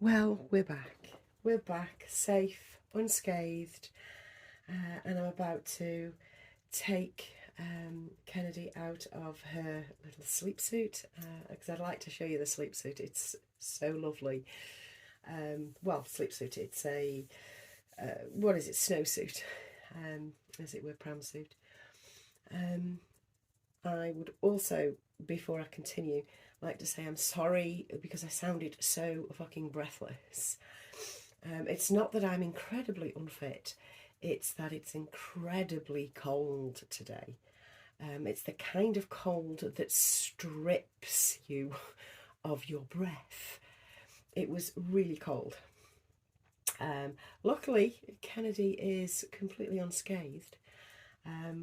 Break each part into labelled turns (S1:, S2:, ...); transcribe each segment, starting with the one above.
S1: Well, we're back. We're back, safe, unscathed, and I'm about to take Kennedy out of her little sleep suit because I'd like to show you the sleep suit. It's so lovely. Well, sleep suit. It's a what is it? Snowsuit, as it were, pram suit. I would also, before I continue, like to say I'm sorry because I sounded so fucking breathless. It's not that I'm incredibly unfit, it's that it's incredibly cold today. It's the kind of cold that strips you of your breath. It was really cold. Luckily, Kennedy is completely unscathed.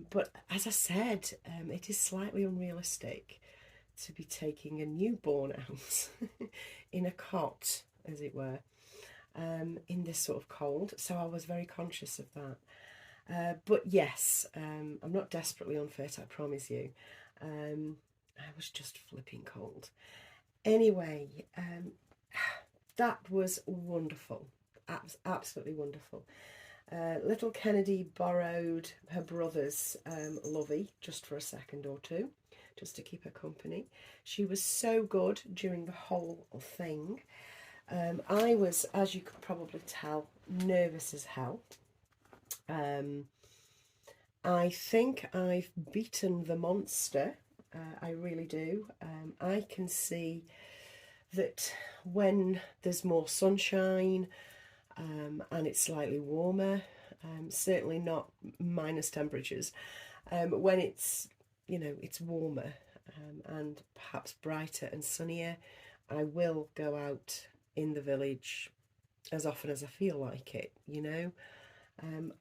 S1: But as I said, it is slightly unrealistic to be taking a newborn out in a cot, as it were, in this sort of cold. So I was very conscious of that. But yes, I'm not desperately unfit, I promise you. I was just flipping cold. Anyway, that was wonderful. Absolutely wonderful. Little Kennedy borrowed her brother's lovey just for a second or two, just to keep her company. She was so good during the whole thing. I was, as you could probably tell, nervous as hell. I think I've beaten the monster. I really do. I can see that when there's more sunshine and it's slightly warmer, certainly not minus temperatures, when it's, it's warmer and perhaps brighter and sunnier, I will go out in the village as often as I feel like it, I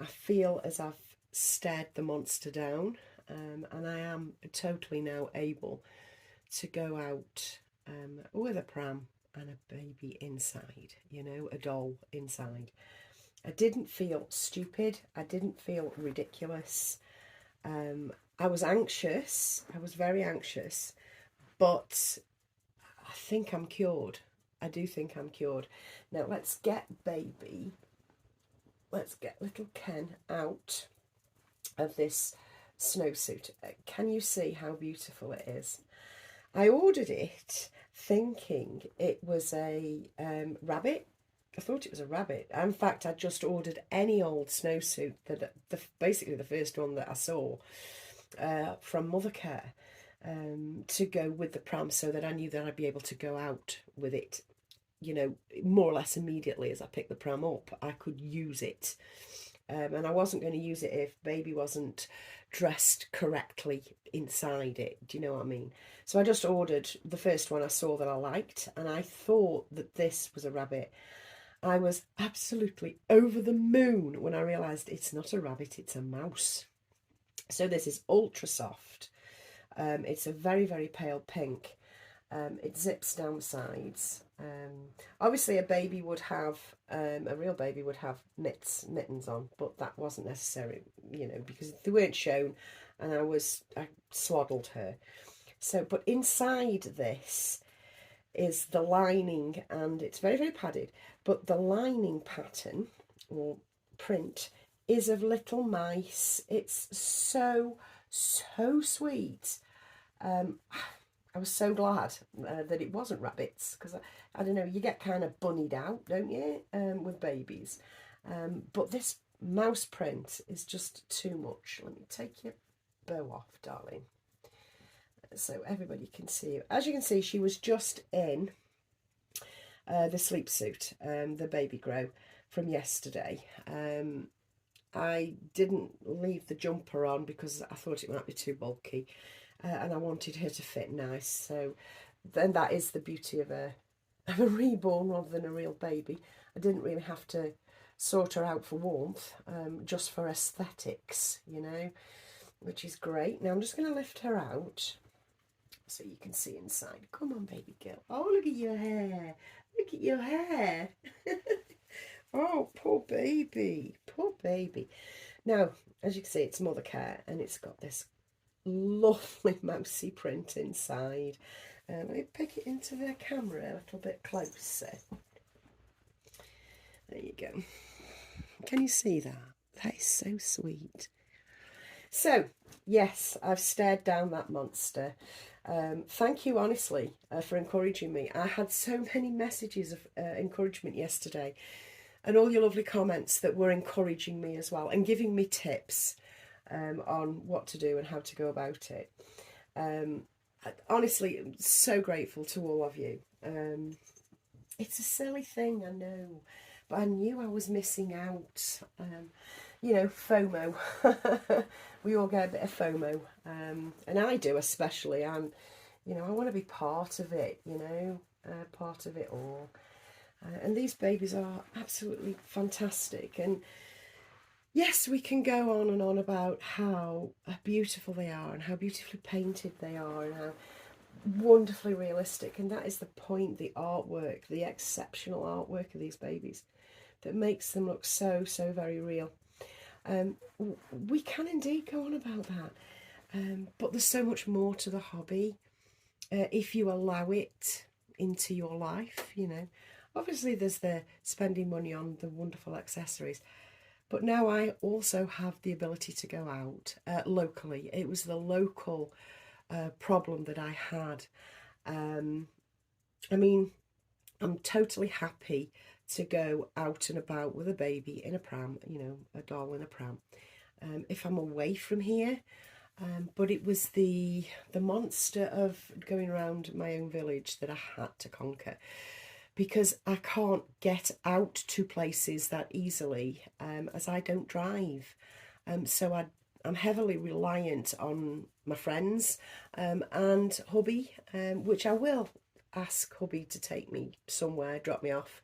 S1: feel as I've stared the monster down, and I am totally now able to go out with a pram and a baby inside, a doll inside. I didn't feel stupid. I didn't feel ridiculous. I was anxious. I was very anxious, but I think I'm cured. I do think I'm cured. Now let's get little Ken out of this snowsuit. Can you see how beautiful it is? I ordered it thinking it was a rabbit. I thought it was a rabbit. In fact, I just ordered any old snowsuit basically the first one that I saw from Mothercare to go with the pram, so that I knew that I'd be able to go out with it, more or less immediately as I picked the pram up. I could use it. And I wasn't going to use it if baby wasn't dressed correctly inside it. Do you know what I mean? So I just ordered the first one I saw that I liked, and I thought that this was a rabbit. I was absolutely over the moon when I realised it's not a rabbit, it's a mouse. So this is ultra soft. It's a very, very pale pink. It zips down the sides. Obviously, a real baby would have mittens on, but that wasn't necessary, because they weren't shown, and I swaddled her. So, but inside this is the lining, and it's very, very padded, but the lining pattern or print is of little mice. It's so, so sweet. I was so glad that it wasn't rabbits, because I don't know, you get kind of bunnied out, don't you, with babies. But this mouse print is just too much. Let me take your bow off, darling, so everybody can see you. As you can see, she was just in the sleep suit, the baby grow from yesterday. I didn't leave the jumper on because I thought it might be too bulky. And I wanted her to fit nice. So then that is the beauty of a reborn rather than a real baby. I didn't really have to sort her out for warmth, just for aesthetics, which is great. Now I'm just going to lift her out so you can see inside. Come on, baby girl. Oh, look at your hair. Look at your hair. Oh, poor baby. Poor baby. Now, as you can see, it's Mothercare, and it's got this lovely mousy print inside. Let me pick it into the camera a little bit closer. There you go. Can you see that? That is so sweet. So, yes, I've stared down that monster. Thank you, honestly, for encouraging me. I had so many messages of encouragement yesterday, and all your lovely comments that were encouraging me as well and giving me tips on what to do and how to go about it. Honestly, I'm so grateful to all of you. It's a silly thing, I know, but I knew I was missing out. You know, FOMO. We all get a bit of FOMO, and I do especially. I want to be part of it. Part of it all. And these babies are absolutely fantastic. And yes, we can go on and on about how beautiful they are and how beautifully painted they are and how wonderfully realistic. And that is the point, the artwork, the exceptional artwork of these babies that makes them look so, so very real. We can indeed go on about that. But there's so much more to the hobby if you allow it into your life, Obviously, there's the spending money on the wonderful accessories. But now I also have the ability to go out locally. It was the local problem that I had. I'm totally happy to go out and about with a baby in a pram, a doll in a pram, if I'm away from here. But it was the monster of going around my own village that I had to conquer, because I can't get out to places that easily as I don't drive. So I'm heavily reliant on my friends and hubby, which I will ask hubby to take me somewhere, drop me off,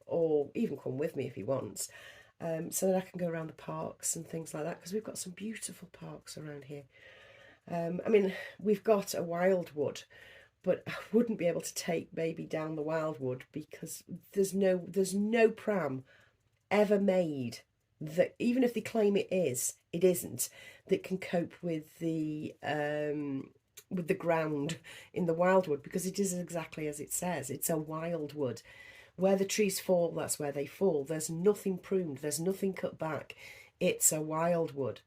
S1: or even come with me if he wants, so that I can go around the parks and things like that, because we've got some beautiful parks around here. We've got a wildwood, but I wouldn't be able to take baby down the wildwood because there's no pram ever made that, even if they claim it is, it isn't, that can cope with the ground in the wildwood, because it is exactly as it says. It's a wildwood. Where the trees fall, that's where they fall. There's nothing pruned, there's nothing cut back. It's a wildwood.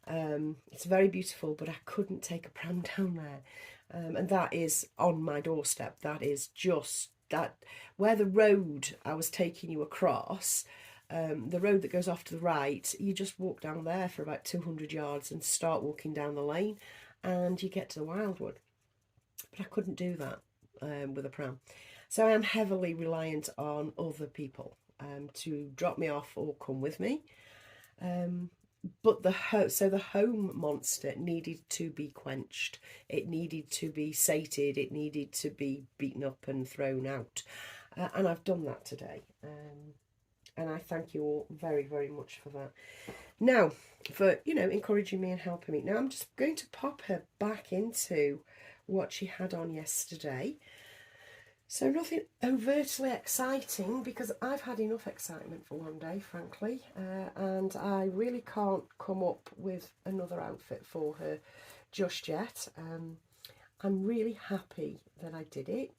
S1: It's very beautiful, but I couldn't take a pram down there. And that is on my doorstep. That is just that, where the road I was taking you across, the road that goes off to the right, you just walk down there for about 200 yards and start walking down the lane and you get to the wildwood. But I couldn't do that with a pram. So I am heavily reliant on other people to drop me off or come with me. But the home monster needed to be quenched. It needed to be sated. It needed to be beaten up and thrown out. And I've done that today. And I thank you all very, very much for that. Now, for, encouraging me and helping me. Now, I'm just going to pop her back into what she had on yesterday. So nothing overtly exciting, because I've had enough excitement for one day, frankly, and I really can't come up with another outfit for her just yet. I'm really happy that I did it.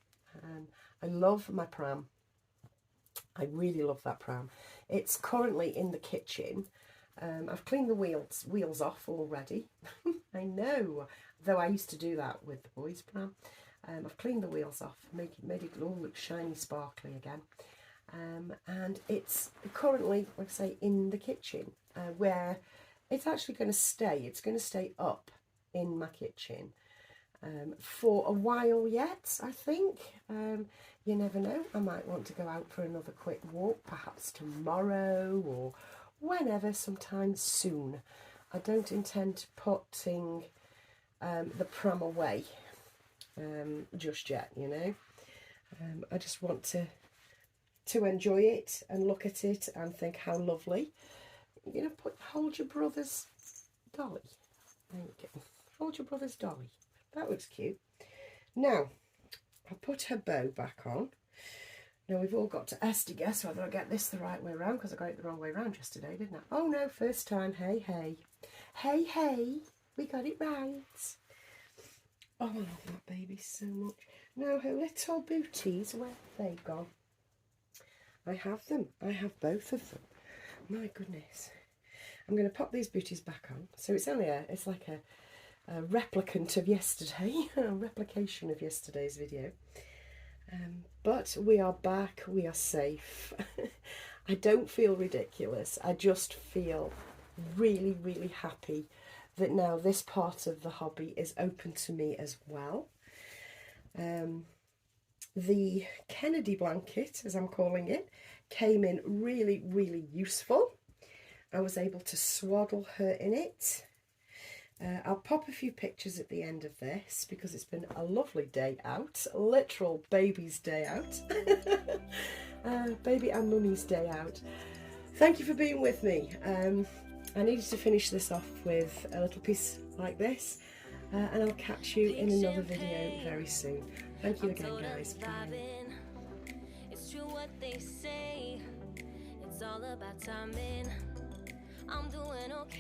S1: I love my pram. I really love that pram. It's currently in the kitchen. I've cleaned the wheels off already. I know, though I used to do that with the boys' pram. I've cleaned the wheels off, made it all look shiny, sparkly again. And it's currently, like I say, in the kitchen, where it's actually going to stay. It's going to stay up in my kitchen for a while yet, I think. You never know. I might want to go out for another quick walk, perhaps tomorrow or whenever, sometime soon. I don't intend to putting the pram away just yet, I just want to enjoy it and look at it and think how lovely. Hold your brother's dolly. There you go. Hold your brother's dolly. That looks cute. Now, I'll put her bow back on. Now, we've all got to Esther guess whether I get this the right way around, because I got it the wrong way around yesterday, didn't I? Oh no, first time. Hey, hey. Hey, hey. We got it right. Oh, I love that baby so much. Now, her little booties, where have they gone? I have them. I have both of them. My goodness. I'm going to pop these booties back on. So it's only it's like a replicant of yesterday, a replication of yesterday's video. But we are back, we are safe. I don't feel ridiculous. I just feel really, really happy that now this part of the hobby is open to me as well. The Kennedy blanket, as I'm calling it, came in really, really useful. I was able to swaddle her in it. I'll pop a few pictures at the end of this because it's been a lovely day out, a literal baby's day out. Baby and mummy's day out. Thank you for being with me. I needed to finish this off with a little piece like this, and I'll catch you in another video very soon. Thank you again, guys. Bye. It's true what they say. It's all about timing. I'm doing okay.